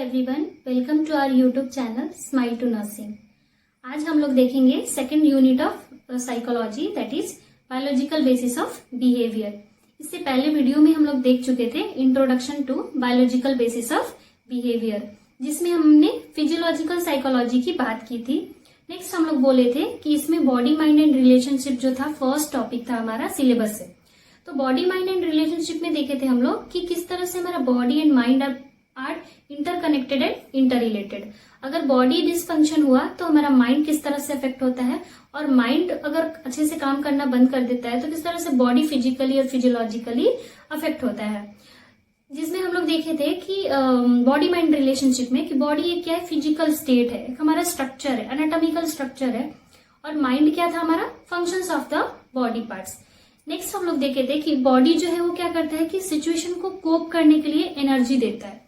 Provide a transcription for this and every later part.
Everyone, welcome to our YouTube channel smile to nursing. आज हम लोग देखेंगे second unit of psychology, that is biological basis of behaviour. इससे पहले video में हम लोग देख चुके थे introduction to biological basis of behaviour, जिसमें हमने फिजियोलॉजिकल साइकोलॉजी की बात की थी। नेक्स्ट हम लोग बोले थे कि इसमें बॉडी माइंड एंड रिलेशनशिप जो था फर्स्ट टॉपिक था हमारा सिलेबस से। तो बॉडी माइंड एंड रिलेशनशिप में देखे थे हम लोग कि किस तरह से हमारा body and mind are interconnected and inter related. अगर बॉडी डिसफंक्शन हुआ तो हमारा माइंड किस तरह से अफेक्ट होता है, और माइंड अगर अच्छे से काम करना बंद कर देता है तो किस तरह से बॉडी फिजिकली और फिजियोलॉजिकली अफेक्ट होता है। जिसमें हम लोग देखे थे कि बॉडी माइंड रिलेशनशिप में कि बॉडी एक क्या है, फिजिकल स्टेट है, एक हमारा स्ट्रक्चर है, एनाटॉमिकल स्ट्रक्चर है, और माइंड क्या था हमारा functions of the body parts. Next हम लोग देखे थे कि बॉडी जो है वो क्या करता है कि सिचुएशन को कोप करने के लिए एनर्जी देता है,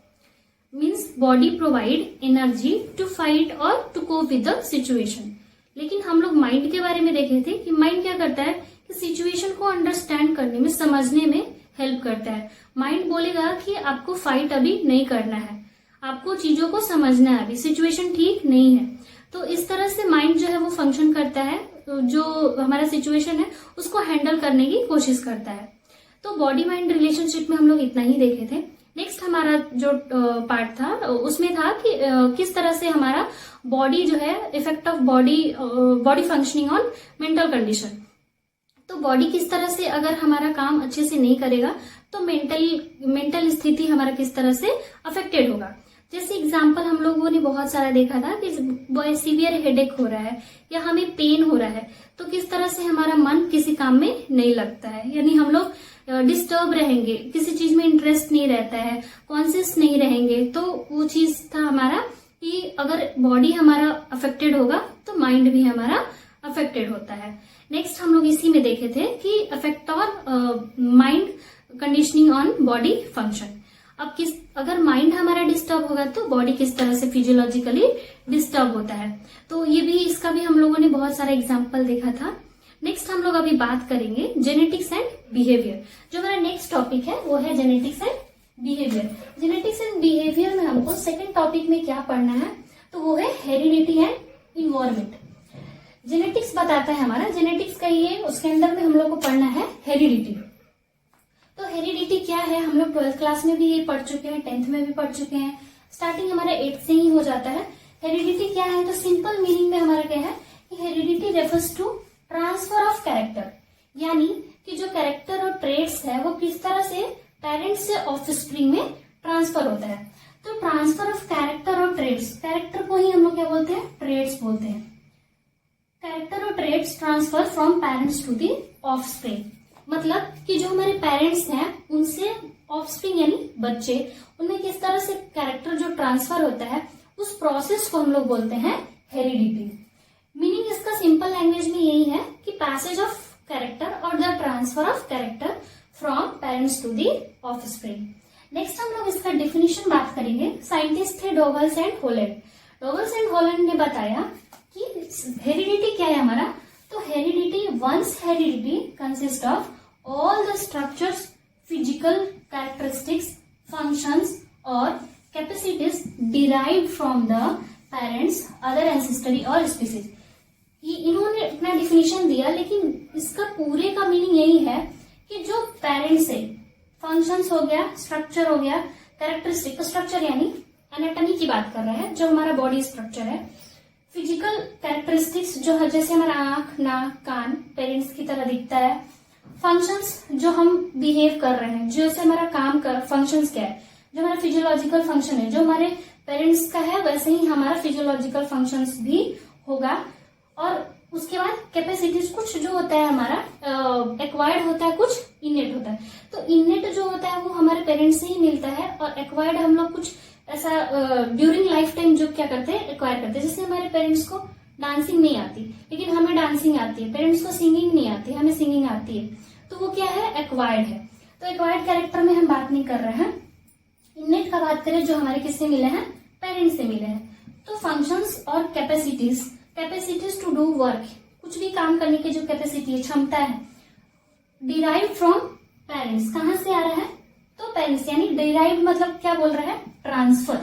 means body provide energy to fight और to cope with the situation. लेकिन हम लोग माइंड के बारे में देखे थे कि माइंड क्या करता है कि सिचुएशन को अंडरस्टैंड करने में, समझने में हेल्प करता है। माइंड बोलेगा कि आपको फाइट अभी नहीं करना है, आपको चीजों को समझना है, अभी सिचुएशन ठीक नहीं है। तो इस तरह से माइंड जो है वो फंक्शन करता है, जो हमारा सिचुएशन है उसको हैंडल करने की कोशिश करता है। तो बॉडी माइंड रिलेशनशिप में हम लोग इतना ही देखे थे। नेक्स्ट हमारा जो पार्ट था उसमें था कि किस तरह से हमारा बॉडी जो है effect of body functioning on mental condition. तो बॉडी किस तरह से अगर हमारा काम अच्छे से नहीं करेगा तो मेंटल स्थिति हमारा किस तरह से अफेक्टेड होगा। जैसे एग्जाम्पल हम लोगों ने बहुत सारा देखा था कि सीवियर हेडेक हो रहा है या हमें पेन हो रहा है तो किस तरह से हमारा मन किसी काम में नहीं लगता है, यानी हम लोग डिस्टर्ब रहेंगे, किसी चीज में इंटरेस्ट नहीं रहता है, कॉन्शियस नहीं रहेंगे। तो वो चीज था हमारा कि अगर बॉडी हमारा अफेक्टेड होगा तो माइंड भी हमारा अफेक्टेड होता है। नेक्स्ट हम लोग इसी में देखे थे कि affect on mind conditioning on body function. अब अगर माइंड हमारा डिस्टर्ब होगा तो बॉडी किस तरह से फिजियोलॉजिकली डिस्टर्ब होता है। तो ये भी, इसका भी हम लोगों ने बहुत सारा एग्जाम्पल देखा था। नेक्स्ट हम लोग अभी बात करेंगे जेनेटिक्स एंड बिहेवियर। जो हमारा नेक्स्ट टॉपिक है वो है genetics and behaviour. Genetics and behaviour में हमको सेकेंड टॉपिक में क्या पढ़ना है तो वो है हेरिडिटी एंड इन्वायरमेंट। जेनेटिक्स बताता है हमारा, जेनेटिक्स का ये, उसके अंदर में हम लोग को पढ़ना है हेरिडिटी। तो हेरिडिटी क्या है, हम लोग 12th क्लास में भी ये पढ़ चुके हैं, 10th में भी पढ़ चुके हैं, स्टार्टिंग हमारा 8th से ही हो जाता है। हेरिडिटी क्या है तो सिंपल मीनिंग में हमारा क्या है कि heredity refers to transfer of character, यानी कि जो कैरेक्टर और ट्रेड्स है वो किस तरह से पेरेंट्स से ऑफस्प्रिंग में ट्रांसफर होता है। तो ट्रांसफर ऑफ कैरेक्टर और ट्रेड्स, कैरेक्टर को ही हम लोग क्या बोलते हैं, ट्रेड्स बोलते हैं। कैरेक्टर और traits transfer from parents to the offspring, मतलब कि जो हमारे पेरेंट्स हैं उनसे ऑफस्प्रिंग यानी बच्चे, उनमें किस तरह से कैरेक्टर जो ट्रांसफर होता है उस प्रोसेस को हम लोग बोलते हैं हेरिडिटी। मीनिंग इसका सिंपल लैंग्वेज में यही है कि पैसेज ऑफ कैरेक्टर और the transfer of character from parents to the offspring. Next हम लोग इसका डेफिनेशन बात करेंगे। साइंटिस्ट थे Douglas and Holland. Douglas and Holland ने बताया कि हेरिडिटी क्या है हमारा, तो heredity, once heredity consist of all the structures, physical characteristics, functions और capacities derived from the parents, other ancestry और species। इन्होंने अपना डिफिनेशन दिया, लेकिन इसका पूरे का मीनिंग यही है कि जो पेरेंट्स है, फंक्शंस हो गया, स्ट्रक्चर हो गया, कैरेक्टरिस्टिक, स्ट्रक्चर यानी एनाटॉमी की बात कर रहे हैं, जो हमारा बॉडी स्ट्रक्चर है, फिजिकल कैरेक्टरिस्टिक्स जो है जैसे हमारा आंख, नाक, कान पेरेंट्स की तरह दिखता है, फंक्शंस जो हम बिहेव कर रहे हैं, जैसे हमारा काम कर, फंक्शंस क्या है, जो हमारा फिजियोलॉजिकल फंक्शन है, जो हमारे पेरेंट्स का है वैसे ही हमारा फिजियोलॉजिकल फंक्शंस भी होगा। और उसके बाद कैपेसिटीज, कुछ जो होता है हमारा एक्वायर्ड होता है, कुछ इनेट होता है। तो इनेट जो होता है वो हमारे पेरेंट्स से ही मिलता है, और एक्वायर्ड हम लोग कुछ ऐसा ड्यूरिंग लाइफ टाइम जो क्या करते हैं, एक्वायर करते हैं। जैसे हमारे पेरेंट्स को डांसिंग नहीं आती लेकिन हमें डांसिंग आती है, पेरेंट्स को सिंगिंग नहीं आती, हमें सिंगिंग आती है, तो वो क्या है, एक्वायर्ड है। तो एक्वायर्ड कैरेक्टर में हम बात नहीं कर रहे हैं। इनेट का बात करें, जो हमारे किससे मिले हैं, पेरेंट्स से मिले हैं। तो फंक्शंस और capacities, capacities to do work, कुछ भी काम करने की जो कैपेसिटी है, क्षमता है, डिराइव फ्रॉम पेरेंट्स, कहां से आ रहा है तो पेरेंट्स, यानी डिराइव मतलब क्या बोल रहा है, ट्रांसफर,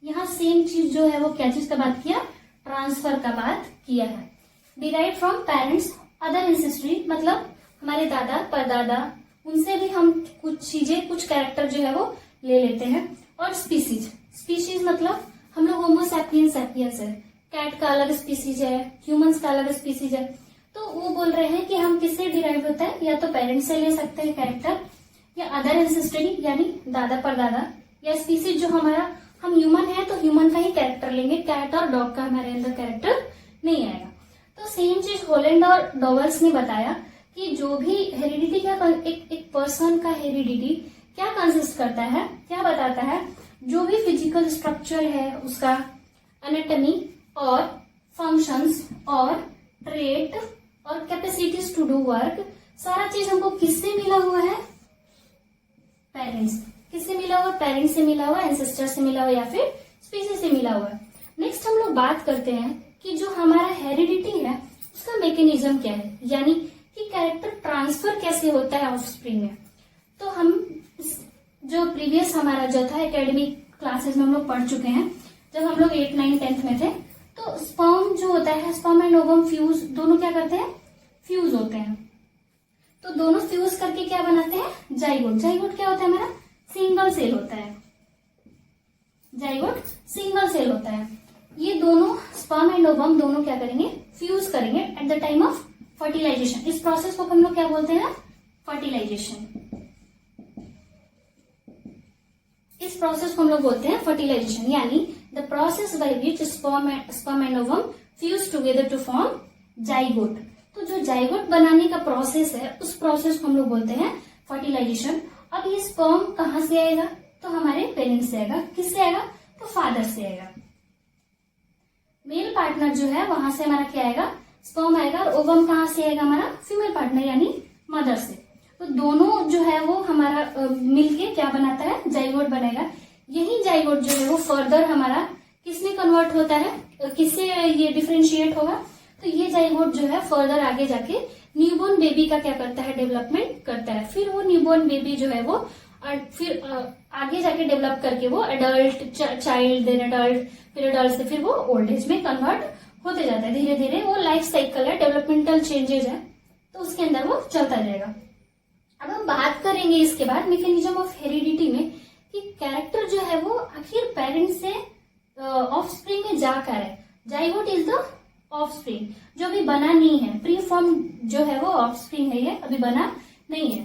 यहाँ सेम चीज जो है वो क्या चीज का बात किया, ट्रांसफर का बात किया है। Derive from parents other ancestry, मतलब हमारे दादा परदादा उनसे भी हम कुछ चीजें, कुछ कैरेक्टर जो है वो ले लेते हैं। और स्पीसीज, स्पीसीज मतलब हम लोग होमो सैपियंस सैपियंस है, कैट का अलग स्पीसीज है, ह्यूमंस का अलग स्पीसीज है। तो वो बोल रहे हैं कि हम किससे डिराइव होता है, या तो पेरेंट्स से ले सकते हैं कैरेक्टर, या अदर एंसेस्ट्री यानी दादा परदादा, या स्पीसीज जो हमारा, हम ह्यूमन है तो ह्यूमन का ही कैरेक्टर लेंगे, कैट और डॉग का हमारे अंदर कैरेक्टर नहीं आएगा। तो सेम चीज होलैंड और डॉवर्स ने बताया कि जो भी हेरिडिटी क्या, एक पर्सन का हेरिडिटी क्या कंसिस्ट करता है, क्या बताता है, जो भी फिजिकल स्ट्रक्चर है उसका, एनाटॉमी और फंक्शंस और ट्रेट और कैपेसिटीज टू डू वर्क, सारा चीज हमको किससे मिला हुआ है, पेरेंट्स। किससे मिला हुआ, पेरेंट्स से मिला हुआ, एंसेस्टर से मिला हुआ, या फिर स्पीसीज से मिला हुआ। नेक्स्ट हम लोग बात करते हैं कि जो हमारा हेरिडिटी है उसका मैकेनिज्म क्या है, यानी कि कैरेक्टर ट्रांसफर कैसे होता है ऑफस्प्रिंग में। तो हम जो प्रीवियस हमारा जो था एकेडमिक क्लासेस में हम लोग पढ़ चुके हैं, जब हम लोग 8, 9, 10th में थे, तो स्पर्म जो होता है, स्पर्म एंड ओवम फ्यूज, दोनों क्या करते हैं, फ्यूज होते हैं। तो दोनों फ्यूज करके क्या बनाते हैं, जाइगोट। जाइगोट क्या होता है, हमारा सिंगल सेल होता है, जाइगोट सिंगल सेल होता है। ये दोनों स्पर्म एंड ओवम दोनों क्या करेंगे, फ्यूज करेंगे at the time of fertilisation. इस प्रोसेस को हम लोग क्या बोलते हैं, फर्टिलाइजेशन। इस प्रोसेस को हम लोग बोलते हैं फर्टिलाइजेशन, यानी the process by which sperm and ovum fuse together to form zygote. तो जो जाइगोट बनाने का प्रोसेस है, उस प्रोसेस को हम लोग बोलते हैं फर्टिलाइजेशन। अब ये स्पर्म कहाँ से आएगा, तो हमारे पेरेंट्स से आएगा। किससे आएगा, तो फादर से आएगा। मेल पार्टनर जो है वहां से हमारा क्या आएगा, स्पर्म आएगा, और ओवम कहाँ से आएगा, हमारा फीमेल पार्टनर यानी मदर से। तो दोनों जो है वो हमारा मिलके क्या बनाता है, जाइगोट बनेगा। यही जाइगोट जो है वो फर्दर हमारा किसमें कन्वर्ट होता है, किससे ये डिफ्रेंशिएट होगा, तो ये जाइगोट जो है फर्दर आगे जाके न्यूबॉर्न बेबी का क्या करता है, डेवलपमेंट करता है। फिर वो न्यूबॉर्न बेबी जो है वो फिर आगे जाके डेवलप करके वो एडल्ट चाइल्ड, देन एडल्ट, फिर एडल्ट से फिर वो ओल्ड एज में कन्वर्ट होते जाता है। धीरे धीरे वो लाइफ साइकिल है, डेवलपमेंटल चेंजेस है, तो उसके अंदर वो चलता जाएगा। अब हम बात करेंगे इसके बाद मैकेनिज्म ऑफ हेरिडिटी में कि कैरेक्टर जो है वो आखिर पेरेंट्स से ऑफस्प्रिंग में जा कर है। जाइगोट इज द ऑफस्प्रिंग, जो अभी बना नहीं है, प्री फॉर्म जो है वो ऑफस्प्रिंग है, ये अभी बना नहीं है।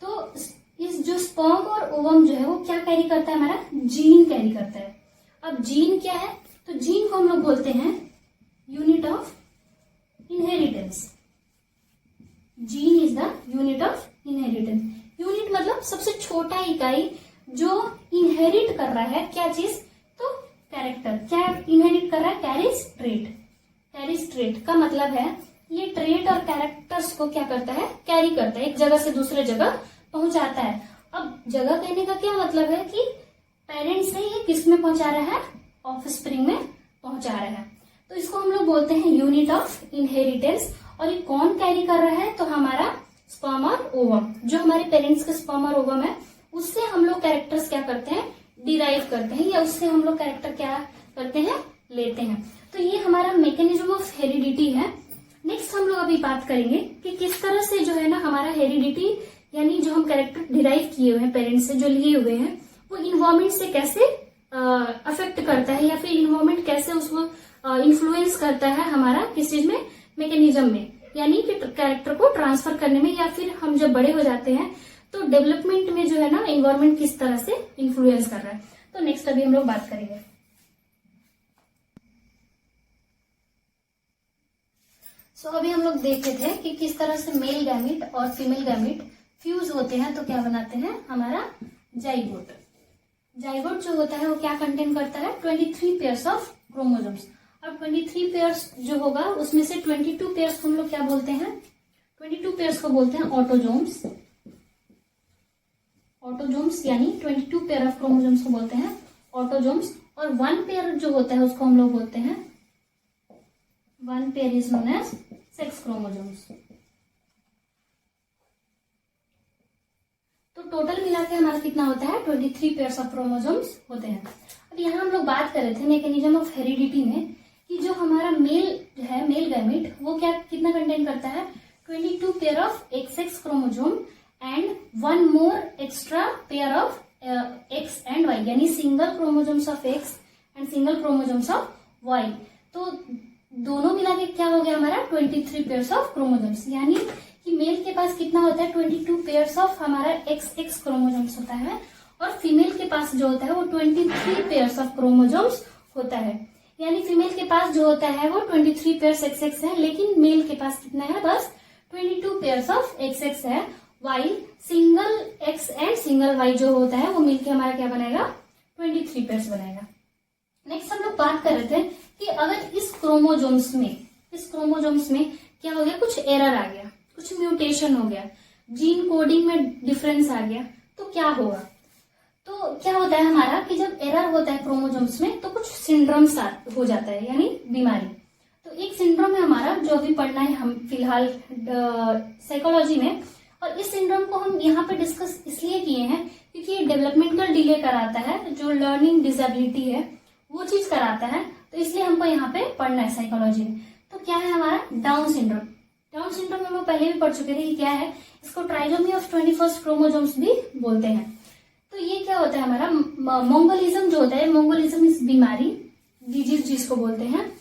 तो इस जो स्पर्म और ओवम जो है वो क्या कैरी करता है, हमारा जीन कैरी करता है। अब जीन क्या है, तो जीन को हम लोग बोलते हैं unit of inheritance. Gene is the unit of inheritance. Unit मतलब सबसे छोटा इकाई जो इनहेरिट कर रहा है क्या चीज, तो कैरेक्टर। क्या इनहेरिट कर रहा है, कैरीज ट्रेट। कैरीज ट्रेट का मतलब है ये ट्रेट और कैरेक्टर्स को क्या करता है, कैरी करता है, एक जगह से दूसरे जगह पहुंचाता है। अब जगह कहने का क्या मतलब है कि पेरेंट्स से ये किस में पहुंचा रहा है, ऑफस्प्रिंग में पहुंचा रहा है। तो इसको हम लोग बोलते हैं यूनिट ऑफ इनहेरिटेंस। और ये कौन कैरी कर रहा है, तो हमारा स्पर्म और ओवम, जो हमारे पेरेंट्स का स्पर्म और ओवम है, उससे हम लोग कैरेक्टर्स क्या करते हैं, डिराइव करते हैं, या उससे हम लोग कैरेक्टर क्या करते हैं, लेते हैं। तो ये हमारा मैकेनिज्म ऑफ हेरिडिटी है। नेक्स्ट हम लोग अभी बात करेंगे कि किस तरह से जो है ना हमारा हेरिडिटी, यानी जो हम कैरेक्टर डिराइव किए हुए हैं पेरेंट्स से, जो लिए हुए हैं, वो इन्वायरमेंट से कैसे अफेक्ट करता है, या फिर इन्वायरमेंट कैसे उसको इन्फ्लुएंस करता है हमारा किस चीज में, मैकेनिज्म में, यानी कि कैरेक्टर को ट्रांसफर करने में, या फिर हम जब बड़े हो जाते हैं तो डेवलपमेंट में जो है ना इन्वायरमेंट किस तरह से इन्फ्लुएंस कर रहा है। तो नेक्स्ट अभी हम लोग बात करेंगे। सो अभी हम लोग देखे थे कि किस तरह से मेल गैमिट और फीमेल गैमिट फ्यूज होते हैं तो क्या बनाते हैं, हमारा जाइगोट। जाइगोट जो होता है वो क्या कंटेन करता है, 23 पेयर्स ऑफ क्रोमोसोम्स। और 23 पेयर्स जो होगा उसमें से 22 पेयर्स को हम लोग क्या बोलते हैं, 22 पेयर्स को बोलते हैं ऑटोजोम्स। ऑटोजोम्स यानी 22 पेयर ऑफ क्रोमोसोम्स को बोलते हैं ऑटोजोम्स। और 1 पेयर जो होता है उसको हम लोग बोलते हैं, 1 pair is known as sex chromosomes. तो टोटल मिला के हमारा कितना होता है, 23 पेयर्स ऑफ क्रोमोसोम्स होते हैं। अब अब यहाँ हम लोग बात कर रहे थे मैकेनिज्म ऑफ हेरिडिटी में कि जो हमारा मेल है, मेल गैमेट, वो क्या कितना कंटेन करता है, 22 pair of XX chromosome and 1 more extra pair of X and Y, यानी single chromosomes of X and single chromosomes of Y। तो दोनों मिला के क्या हो गया हमारा 23 पेयर्स ऑफ क्रोमोजोम्स, यानी कि मेल के पास कितना होता है 22 पेयर्स ऑफ हमारा XX क्रोमोजोम्स होता है और फीमेल के पास जो होता है वो 23 पेयर्स ऑफ क्रोमोजोम्स होता है। यानी फीमेल के पास जो होता है वो 23 पेयर्स XX है, लेकिन मेल के पास कितना है, बस 22 पेयर्स ऑफ XX है। While single X and single Y जो होता है वो मिलके हमारा क्या बनाएगा 23 पेयर्स बनाएगा। नेक्स्ट हम लोग बात कर रहे थे कि अगर इस क्रोमोजोम्स में क्या हो गया, कुछ एरर आ गया, कुछ म्यूटेशन हो गया, जीन कोडिंग में डिफरेंस आ गया, तो क्या होगा। तो क्या होता है हमारा कि जब एरर होता है क्रोमोजोम्स में तो कुछ सिंड्रोम्स हो जाता है, यानी बीमारी। तो एक सिंड्रोम है हमारा जो अभी पढ़ना है हम फिलहाल साइकोलॉजी में, और इस सिंड्रोम को हम यहाँ पे डिस्कस इसलिए किए हैं क्योंकि ये डेवलपमेंटल डिले कराता है, जो लर्निंग डिसेबिलिटी है वो चीज कराता है, तो इसलिए हमको यहाँ पे पढ़ना है साइकोलॉजी में। तो क्या है हमारा डाउन सिंड्रोम। डाउन सिंड्रोम हम लोग पहले भी पढ़ चुके थे कि क्या है, इसको ट्राइजोमी ऑफ 21st क्रोमोजोम्स भी बोलते हैं। तो ये क्या होता है हमारा मोंगोलिज्म जो होता है, मोंगोलिज्म इस बीमारी, डिजीज जिसको बोलते हैं,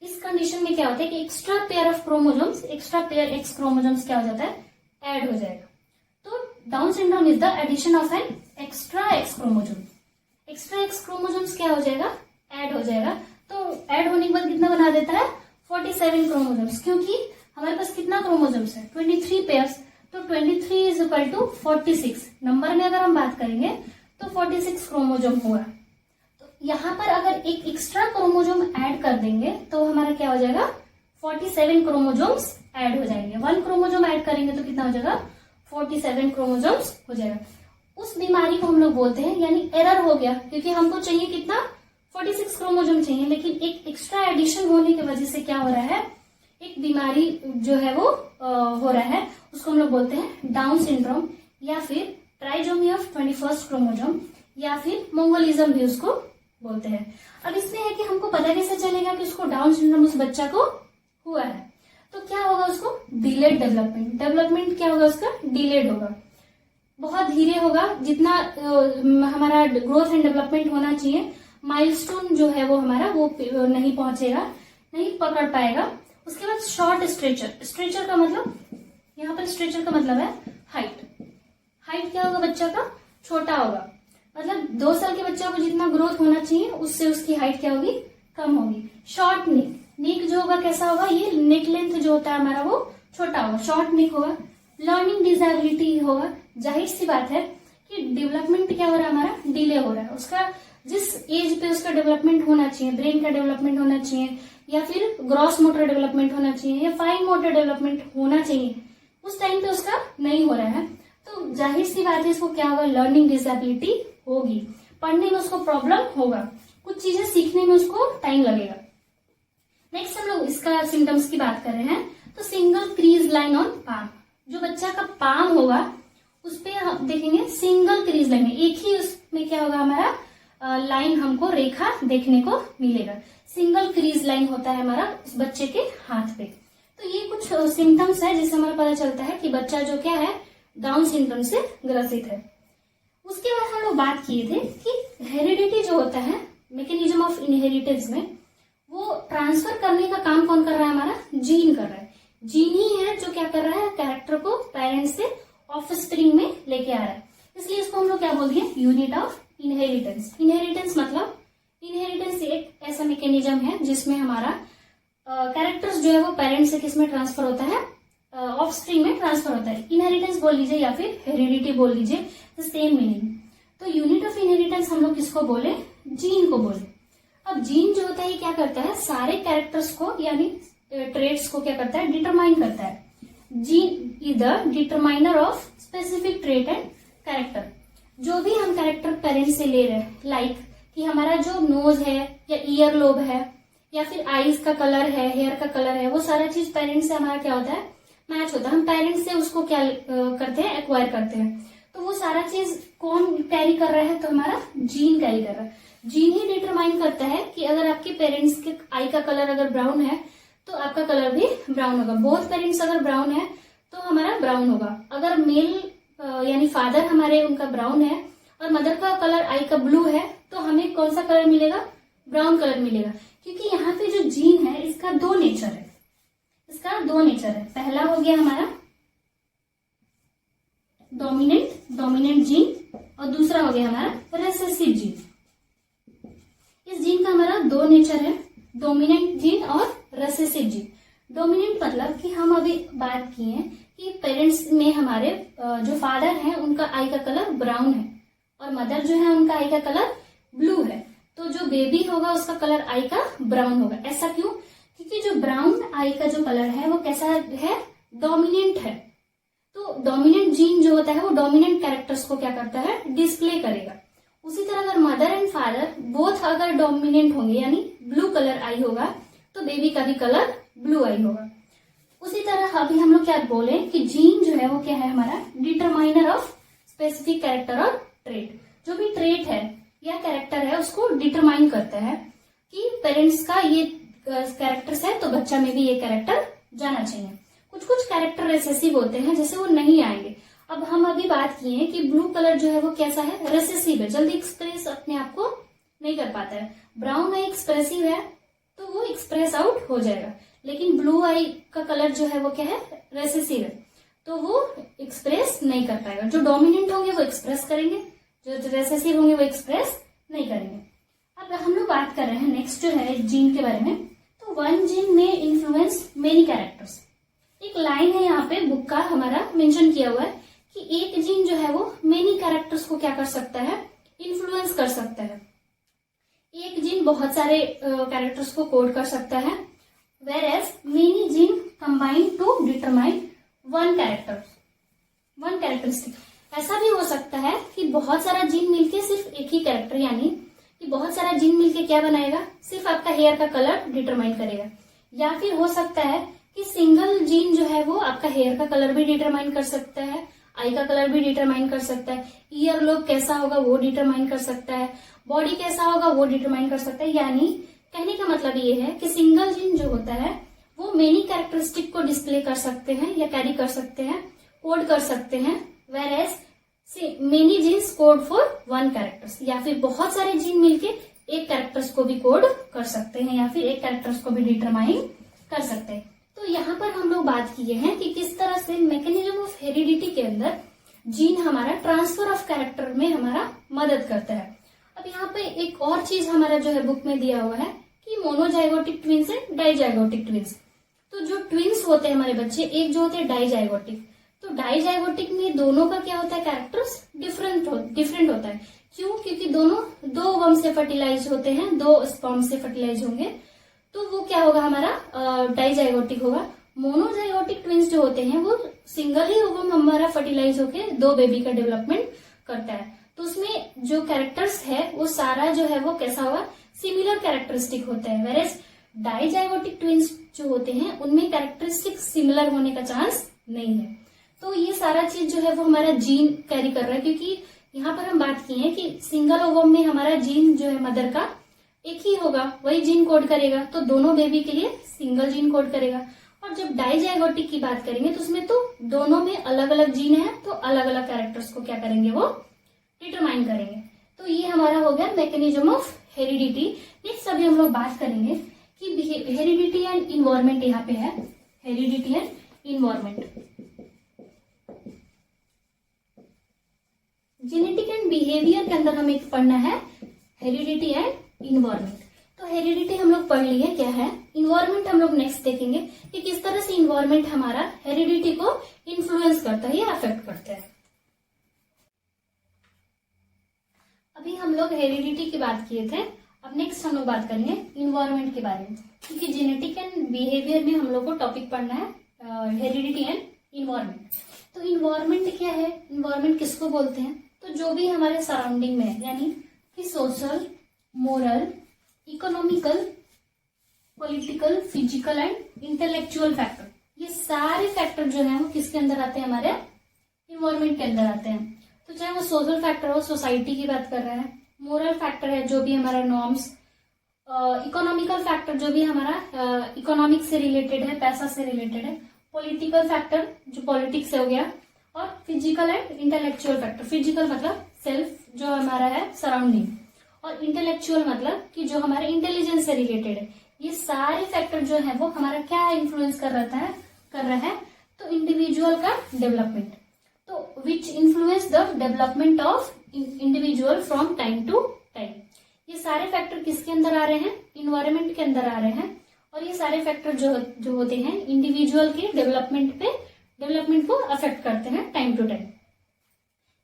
इस कंडीशन में क्या होता है कि extra pair of chromosomes, extra pair X chromosomes क्या हो जाता है, ऐड हो जाएगा। तो Down syndrome is the addition of an extra X chromosome. Extra X chromosomes क्या हो जाएगा, ऐड हो जाएगा। तो ऐड होने के बाद कितना बना देता है 47 क्रोमोजोम्स, क्योंकि हमारे पास कितना क्रोमोजोम्स है 23 पेयर्स, तो 23 इज इक्वल टू 46। नंबर में अगर हम बात करेंगे तो 46 क्रोमोजोम हुआ। तो यहाँ पर अगर एक एक्स्ट्रा क्रोमोजोम ऐड कर देंगे तो हमारा क्या हो जाएगा 47 क्रोमोजोम्स ऐड हो जाएंगे। 1 क्रोमोजोम ऐड करेंगे तो कितना हो जाएगा 47 क्रोमोजोम्स हो जाएगा। उस बीमारी को हम लोग बोलते हैं, यानी एरर हो गया, क्योंकि हमको चाहिए कितना 46 क्रोमोजोम चाहिए, लेकिन एक एक्स्ट्रा एडिशन होने की वजह से क्या हो रहा है, एक बीमारी जो है वो हो रहा है, उसको हम लोग बोलते हैं डाउन सिंड्रोम या फिर ट्राइजोमी ऑफ 21st क्रोमोजोम या फिर मोंगोलिज्म भी उसको बोलते हैं। अब इसमें है कि हमको पता कैसे चलेगा कि उसको डाउन सिंड्रोम उस बच्चा को हुआ है, तो क्या होगा उसको डिलेड डेवलपमेंट क्या होगा उसका डिलेड होगा, बहुत धीरे होगा। जितना हमारा ग्रोथ एंड डेवलपमेंट होना चाहिए, माइलस्टोन जो है वो हमारा वो नहीं पहुंचेगा, नहीं पकड़ पाएगा। उसके बाद शॉर्ट स्ट्रेचर का मतलब, यहाँ पर स्ट्रेचर का मतलब है हाइट क्या होगा बच्चा का, छोटा होगा। मतलब 2 साल के बच्चा को जितना ग्रोथ होना चाहिए उससे उसकी हाइट क्या होगी, कम होगी। शॉर्ट नेक जो होगा कैसा होगा, ये नेक लेंथ जो होता है हमारा वो छोटा होगा, शॉर्ट नेक होगा। लर्निंग डिसेबिलिटी होगा, जाहिर सी बात है कि डेवलपमेंट क्या हो रहा है हमारा डिले हो रहा है। उसका जिस एज पे उसका डेवलपमेंट होना चाहिए, ब्रेन का डेवलपमेंट होना चाहिए या फिर ग्रॉस मोटर डेवलपमेंट होना चाहिए या फाइन मोटर डेवलपमेंट होना चाहिए, उस टाइम पे उसका नहीं हो रहा है। तो जाहिर सी बात है इसको क्या होगा, लर्निंग डिसेबिलिटी होगी, पढ़ने में उसको प्रॉब्लम होगा, कुछ चीजें सीखने में उसको टाइम लगेगा। नेक्स्ट हम लोग इसका सिम्टम्स की बात कर रहे हैं। तो single crease line on palm, जो बच्चा का पाम होगा उस पे हम देखेंगे सिंगल क्रीज लाइन, एक ही उसमें क्या होगा हमारा लाइन, हमको रेखा देखने को मिलेगा। सिंगल क्रीज लाइन होता है हमारा उस बच्चे के हाथ पे। तो ये कुछ सिम्टम्स है जिससे हमारा पता चलता है कि बच्चा जो क्या है डाउन सिंड्रोम से ग्रसित है। उसके बाद हम लोग बात किए थे कि हेरिडिटी जो होता है मैकेनिज्म ऑफ इनहेरिटेंस में, वो ट्रांसफर करने का काम कौन कर रहा है, हमारा जीन कर रहा है। जीन ही है जो क्या कर रहा है, कैरेक्टर को पेरेंट्स से ऑफस्प्रिंग में लेके आ रहा है। इसलिए इसको हम लोग क्या बोल दिए, यूनिट ऑफ इनहेरिटेंस। इनहेरिटेंस मतलब इनहेरिटेंस एक ऐसा मैकेनिज्म है जिसमें हमारा कैरेक्टर्स जो है वो पेरेंट्स से किसमें ट्रांसफर होता है, ऑफस्प्रिंग में ट्रांसफर होता है। इनहेरिटेंस बोल लीजिए या फिर हेरिडिटी बोल लीजिए, सेम मीनिंग। तो यूनिट ऑफ इनहेरिटेंस हम लोग किसको बोले, जीन को बोले। अब जीन जो होता है क्या करता है, सारे कैरेक्टर्स को यानी ट्रेट्स को क्या करता है, डिटरमाइन करता है। Gene is the determiner of specific trait and character. जो भी हम कैरेक्टर पेरेंट्स से ले रहे हैं, लाइक कि हमारा जो नोज है या ईयर लोब है या फिर आईज का कलर है, हेयर का कलर है, वो सारा चीज पेरेंट्स से हमारा क्या होता है, मैच होता है। हम पेरेंट्स से उसको क्या करते हैं, एक्वायर करते हैं। तो वो सारा चीज कौन कैरी कर रहा है? तो हमारा जीन कैरी कर रहा है। जीन ही डिटरमाइन करता है कि अगर आपके पेरेंट्स के आई का कलर अगर ब्राउन है तो आपका कलर भी ब्राउन होगा। बोथ पेरेंट्स अगर ब्राउन है तो हमारा ब्राउन होगा। अगर मेल यानी फादर हमारे उनका ब्राउन है और मदर का कलर आई का ब्लू है तो हमें कौन सा कलर मिलेगा? ब्राउन कलर मिलेगा। क्योंकि यहाँ पे जो जीन है इसका दो नेचर है, पहला हो गया हमारा डोमिनेंट जीन और दूसरा हो गया हमारा रेसेसिव जीन। इस जीन का हमारा दो नेचर है, डोमिनेंट जीन और रेसेसिव जीन। डोमिनेंट मतलब कि हम अभी बात किए हैं कि पेरेंट्स में हमारे जो फादर हैं उनका आई का कलर ब्राउन है और मदर जो है उनका आई का कलर ब्लू है, तो जो बेबी होगा उसका कलर आई का ब्राउन होगा। ऐसा क्यों? क्योंकि जो ब्राउन आई का जो कलर है वो कैसा है? डोमिनेंट है। तो डोमिनेंट जीन जो होता है वो डोमिनेंट कैरेक्टर्स को क्या करता है? डिस्प्ले करेगा। उसी तरह अगर मदर एंड फादर बोथ अगर डोमिनेंट होंगे यानी ब्लू कलर आई होगा तो बेबी का भी कलर ब्लू आई होगा। उसी तरह अभी हम लोग क्या बोले कि जीन जो है वो क्या है? हमारा डिटरमाइनर ऑफ स्पेसिफिक कैरेक्टर और ट्रेट। जो भी ट्रेट है या कैरेक्टर है उसको डिटरमाइन करता है कि पेरेंट्स का ये कैरेक्टर्स है तो बच्चा में भी ये कैरेक्टर जाना चाहिए। कुछ कैरेक्टर रेसेसिव होते हैं जैसे वो नहीं आएंगे। अब हम अभी बात किए हैं कि ब्लू कलर जो है वो कैसा है? रेसेसिव है, जल्दी एक्सप्रेस अपने आप को नहीं कर पाता है। ब्राउन आई एक्सप्रेसिव है तो वो एक्सप्रेस आउट हो जाएगा, लेकिन ब्लू आई का कलर जो है वो क्या है? रेसेसिव है, तो वो एक्सप्रेस नहीं कर पाएगा। जो डोमिनेंट होंगे वो एक्सप्रेस करेंगे, जो रेसेसिव होंगे वो एक्सप्रेस नहीं करेंगे। अब हम लोग बात कर रहे हैं नेक्स्ट जो है जीन के बारे में। तो वन जीन में इन्फ्लुएंस मेनी कैरेक्टर्स। एक लाइन है यहाँ पे बुक का हमारा मेंशन किया हुआ है कि एक जीन जो है वो मेनी कैरेक्टर्स को क्या कर सकता है? इन्फ्लुएंस कर सकता है। एक जीन बहुत सारे कैरेक्टर्स को कोड कर सकता है, where as many gene combine to determine one characteristic. ऐसा भी हो सकता है कि बहुत सारा जीन मिलके सिर्फ एक ही कैरेक्टर यानी कि बहुत सारा जीन मिलके क्या बनाएगा? सिर्फ आपका हेयर का कलर डिटरमाइन करेगा। या फिर हो सकता है कि सिंगल जीन जो है वो आपका हेयर का कलर भी डिटरमाइन कर सकता है, आई का कलर भी डिटरमाइन कर सकता है, ईयर लोब कैसा होगा वो डिटरमाइन कर सकता है, बॉडी कैसा होगा वो डिटरमाइन कर सकता है। यानी कहने का मतलब ये है कि सिंगल जीन जो होता है वो मेनी कैरेक्टरिस्टिक को डिस्प्ले कर सकते हैं या कैरी कर सकते हैं, कोड कर सकते हैं, where as many genes code for one characters. या फिर बहुत सारे जीन मिलके एक कैरेक्टर्स को भी कोड कर सकते हैं या फिर एक कैरेक्टर्स को भी डिटरमाइन कर सकते हैं। तो यहाँ पर हम लोग बात किए हैं कि किस तरह से मैकेनिज्म ऑफ हेरिडिटी के अंदर जीन हमारा ट्रांसफर ऑफ कैरेक्टर में हमारा मदद करता है। अब यहाँ पे एक और चीज हमारा जो है बुक में दिया हुआ है कि monozygotic twins and dizygotic twins. तो जो ट्विंस होते हैं हमारे बच्चे, एक जो होते हैं डाइजाइगोटिक, तो डाइजाइगोटिक में दोनों का क्या होता है? कैरेक्टर्स डिफरेंट होता है। क्यों? क्योंकि दोनों दो ओवम से फर्टिलाइज होते हैं, दो स्पर्म से फर्टिलाइज होंगे, तो वो क्या होगा? हमारा डाइजाइगोटिक होगा। मोनोजाइगोटिक ट्विंस जो होते हैं वो सिंगल ही ओवम हमारा फर्टिलाइज होके दो बेबी का डेवलपमेंट करता है। तो उसमें जो कैरेक्टर्स है वो सारा जो है वो कैसा होगा? सिमिलर कैरेक्टरिस्टिक होता है। वेरेज डाइजाइगोटिक ट्विंस जो होते हैं उनमें कैरेक्टरिस्टिक सिमिलर होने का चांस नहीं है। तो ये सारा चीज जो है वो हमारा जीन कैरी कर रहा है, क्योंकि यहाँ पर हम बात की है कि सिंगल ओवम में हमारा जीन जो है मदर का एक ही होगा, वही जीन कोड करेगा, तो दोनों बेबी के लिए सिंगल जीन कोड करेगा। और जब डाइजाइगोटिक की बात करेंगे तो उसमें तो दोनों में अलग अलग जीन है, तो अलग अलग कैरेक्टर्स को क्या करेंगे? वो डिटरमाइन करेंगे। तो ये हमारा हो गया मैकेनिज्म ऑफ हेरिडिटी। नेक्स्ट अभी हम लोग बात करेंगे कि हेरिडिटी एंड इन्वायरमेंट। यहाँ पे है heredity and environment. Genetic and behaviour के अंदर हमें पढ़ना है हेरिडिटी एंड इन्वायरमेंट। तो हेरिडिटी हम लोग पढ़ लिए क्या है, इन्वायरमेंट हम लोग नेक्स्ट देखेंगे कि किस तरह से इन्वायरमेंट हमारा हेरिडिटी को इन्फ्लुएंस करता है या अफेक्ट करता है। अभी हम लोग हेरिडिटी की बात किए थे, अब नेक्स्ट हम लोग बात करेंगे इन्वायरमेंट के बारे में, क्योंकि जेनेटिक एंड बिहेवियर में हम लोग को टॉपिक पढ़ना है हेरिडिटी एंड इन्वायरमेंट। तो इन्वायरमेंट क्या है, इन्वायरमेंट किसको बोलते हैं? तो जो भी हमारे सराउंडिंग में है, यानी कि social, moral, economical, political, physical and intellectual factor, ये सारे फैक्टर जो है वो किसके अंदर आते हैं? हमारे इन्वायरमेंट के अंदर आते हैं। तो चाहे वो सोशल फैक्टर हो, सोसाइटी की बात कर रहा है, मोरल फैक्टर है जो भी हमारा नॉर्म्स, इकोनॉमिकल फैक्टर जो भी हमारा इकोनॉमिक से रिलेटेड है, पैसा से रिलेटेड है, पॉलिटिकल फैक्टर जो पॉलिटिक्स से हो गया, और physical and intellectual factor. Physical मतलब सेल्फ जो हमारा है, सराउंडिंग, और इंटेलेक्चुअल मतलब कि जो हमारे इंटेलिजेंस से रिलेटेड है। ये सारे फैक्टर जो है वो हमारा क्या इन्फ्लुएंस कर रहा है तो इंडिविजुअल का डेवलपमेंट। तो which influence the development of individual from time to time. ये सारे फैक्टर किसके अंदर आ रहे हैं, इन्वायरमेंट के अंदर आ रहे हैं, और ये सारे फैक्टर जो होते हैं इंडिविजुअल के डेवलपमेंट को अफेक्ट करते हैं टाइम टू टाइम।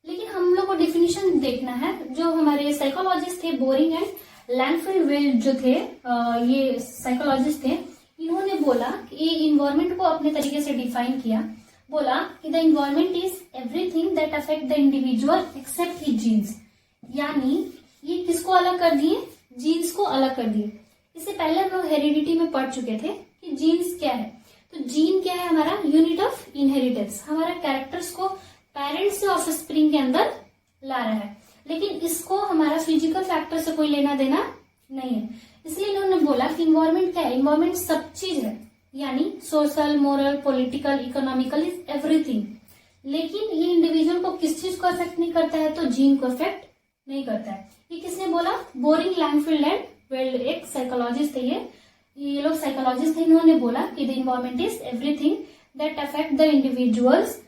लेकिन हम लोग को डिफिनीशन देखना है। जो हमारे साइकोलॉजिस्ट थे बोरिंग एंड लैंगफील्ड जो थे, ये साइकोलॉजिस्ट थे, इन्होंने बोला कि ये इन्वायरमेंट को अपने तरीके से डिफाइन किया। बोला कि the environment is everything that affect the individual except his genes. यानी ये किसको अलग कर दिए, जीन्स को अलग कर दिए। इससे पहले हम लोग हेरिडिटी में पढ़ चुके थे कि जीन्स क्या है। तो जीन क्या है, हमारा यूनिट ऑफ इनहेरिटेंस, हमारा कैरेक्टर्स को पेरेंट्स से ऑफस्प्रिंग के अंदर ला रहा है। लेकिन इसको हमारा फिजिकल फैक्टर से कोई लेना देना नहीं है। इसलिए इन्होंने बोला कि इन्वायरमेंट क्या है, इन्वायरमेंट सब चीज है, यानी social, moral, political, economical is everything. लेकिन ये इंडिविजुअल को किस चीज को अफेक्ट नहीं करता है, तो जीन को अफेक्ट नहीं करता है। ये किसने बोला, बोरिंग, लैंगफील्ड एंड वेल्ड, एक साइकोलॉजिस्ट थे ये लोग साइकोलॉजिस्ट थे। इन्होंने बोला कि the environment is everything that affect the individuals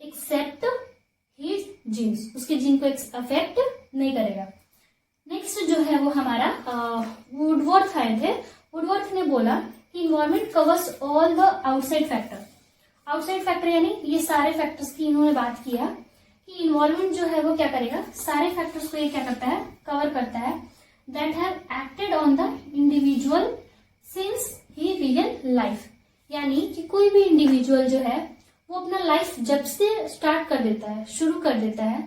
except his genes, उसके जीन को अफेक्ट नहीं करेगा। नेक्स्ट जो है वो हमारा वुडवर्थ आए थे। वुडवर्थ ने बोला कि environment covers all the outside factor. Outside factor यानी ये सारे फैक्टर्स की इन्होंने बात किया कि इन्वायरमेंट जो है वो क्या करेगा, सारे फैक्टर्स को ये क्या करता है, कवर करता है, that have acted on the individual since he began life. यानी कि कोई भी इंडिविजुअल जो है वो अपना लाइफ जब से स्टार्ट कर देता है, शुरू कर देता है,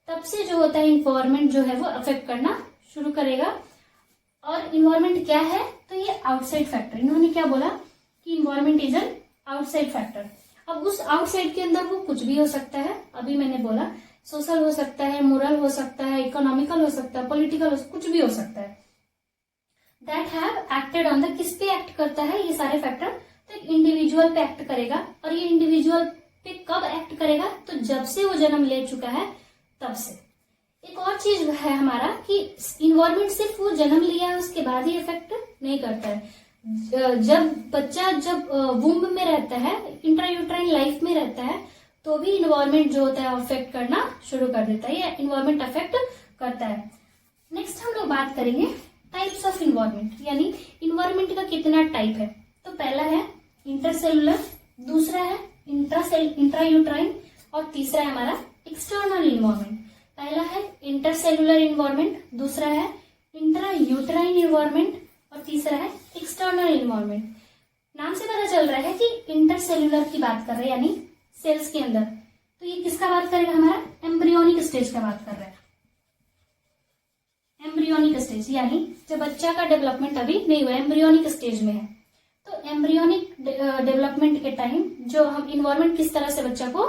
तब से जो होता है इन्वायरमेंट जो है वो अफेक्ट करना शुरू करेगा। और इन्वायरमेंट क्या है, तो ये आउटसाइड फैक्टर। इन्होंने क्या बोला कि environment is an outside factor. अब उस आउटसाइड के अंदर वो कुछ भी हो सकता है, अभी मैंने बोला सोशल हो सकता है, मोरल हो सकता है, इकोनॉमिकल हो सकता है, पॉलिटिकल कुछ भी हो सकता है। That have acted on the, किस पे एक्ट करता है ये सारे फैक्टर, तो इंडिविजुअल पे एक्ट करेगा। और ये इंडिविजुअल पे कब एक्ट करेगा, तो जब से वो जन्म ले चुका है तब से। एक और चीज है हमारा कि इन्वायरमेंट सिर्फ वो जन्म लिया है उसके बाद ही इफेक्ट नहीं करता है। जब बच्चा वुम्ब में रहता है, इंट्रायूट्राइन लाइफ में रहता है, तो भी इन्वायरमेंट जो होता है अफेक्ट करना शुरू कर देता है, या इन्वायरमेंट अफेक्ट करता है। नेक्स्ट हम लोग बात करेंगे टाइप्स ऑफ इन्वायरमेंट, यानी इन्वायरमेंट का कितना टाइप है। तो पहला है इंटरसेलुलर, दूसरा है इंट्रायूट्राइन, और तीसरा है हमारा एक्सटर्नल इन्वायरमेंट। पहला है इंटरसेलुलर इन्वायरमेंट, दूसरा है इंट्रायूट्राइन इन्वायरमेंट, और तीसरा है एक्सटर्नल इन्वायरमेंट। नाम से पता चल रहा है कि इंटरसेलुलर की बात कर रहे हैं, यानी सेल्स के अंदर। तो ये किसका बात करेगा, हमारा एम्ब्रियोनिक स्टेज का बात कर रहा है। एम्ब्रियोनिक स्टेज यानी जब बच्चा का डेवलपमेंट अभी नहीं हुआ, एम्ब्रियोनिक स्टेज में है। तो एम्ब्रियोनिक डेवलपमेंट के टाइम जो हम इन्वायरमेंट किस तरह से बच्चा को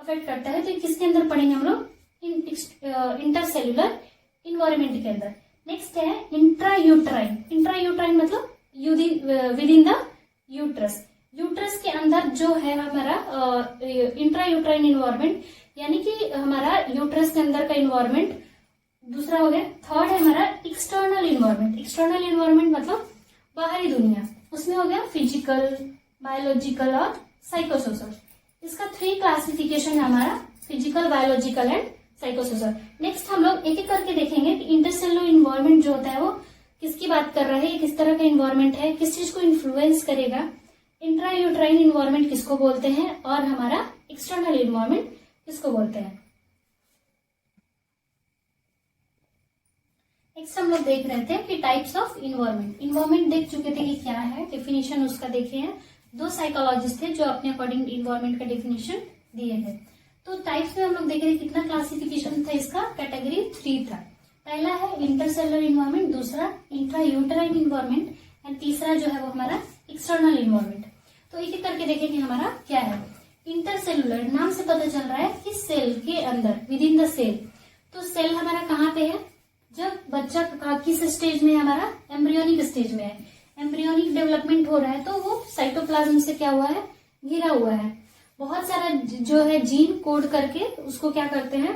अफेक्ट करता है, तो ये किसके अंदर पढ़ेंगे हम लोग, इंटरसेलुलर इन्वायरमेंट के अंदर। नेक्स्ट है इंट्रायूट्राइन। इंट्रायूट्राइन मतलब with in the uterus. Uterus के अंदर जो है हमारा इंट्रायूट्राइन इन्वायरमेंट, यानी कि हमारा यूट्रस के अंदर का इन्वायरमेंट। दूसरा हो गया, थर्ड है हमारा एक्सटर्नल इन्वायरमेंट। एक्सटर्नल इन्वायरमेंट मतलब बाहरी दुनिया, उसमें हो गया फिजिकल, बायोलॉजिकल और साइकोसोशल। इसका 3 क्लासिफिकेशन है हमारा, physical, biological and psychosocial. Next हम लोग एक एक करके देखेंगे कि इंटरसेलुलर इन्वायरमेंट जो होता है वो किसकी बात कर रहा है, ये किस तरह का इन्वायरमेंट है, किस चीज को इन्फ्लुएंस करेगा। इंट्रायूट्राइन इन्वायरमेंट किसको बोलते हैं, और हमारा एक्सटर्नल इन्वायरमेंट किसको बोलते हैं। नेक्स्ट हम लोग देख रहे थे कि टाइप्स ऑफ इन्वायरमेंट। इन्वायरमेंट देख चुके थे कि क्या है, डेफिनेशन उसका देखे हैं। 2 साइकोलॉजिस्ट थे जो अपने अकॉर्डिंग इन्वायरमेंट का डेफिनेशन दिए थे। तो टाइप्स में हम लोग देख रहे कितना क्लासिफिकेशन था इसका, कैटेगरी 3 था। पहला है इंटरसेलुलर इन्वायरमेंट, दूसरा इंट्रायूट्राइन इन्वायरमेंट, एंड तीसरा जो है वो हमारा एक्सटर्नल इन्वायरमेंट। तो एक एक करके देखेंगे हमारा क्या है। इंटरसेलुलर नाम से पता चल रहा है कि सेल के अंदर, विद इन द सेल। तो सेल हमारा कहाँ पे है? जब बच्चा किस स्टेज में है? हमारा एम्ब्रियोनिक स्टेज में है। एम्ब्रियोनिक डेवलपमेंट हो रहा है तो वो साइटोप्लाज्म से क्या हुआ है? घिरा हुआ है। बहुत सारा जो है जीन कोड करके उसको क्या करते हैं?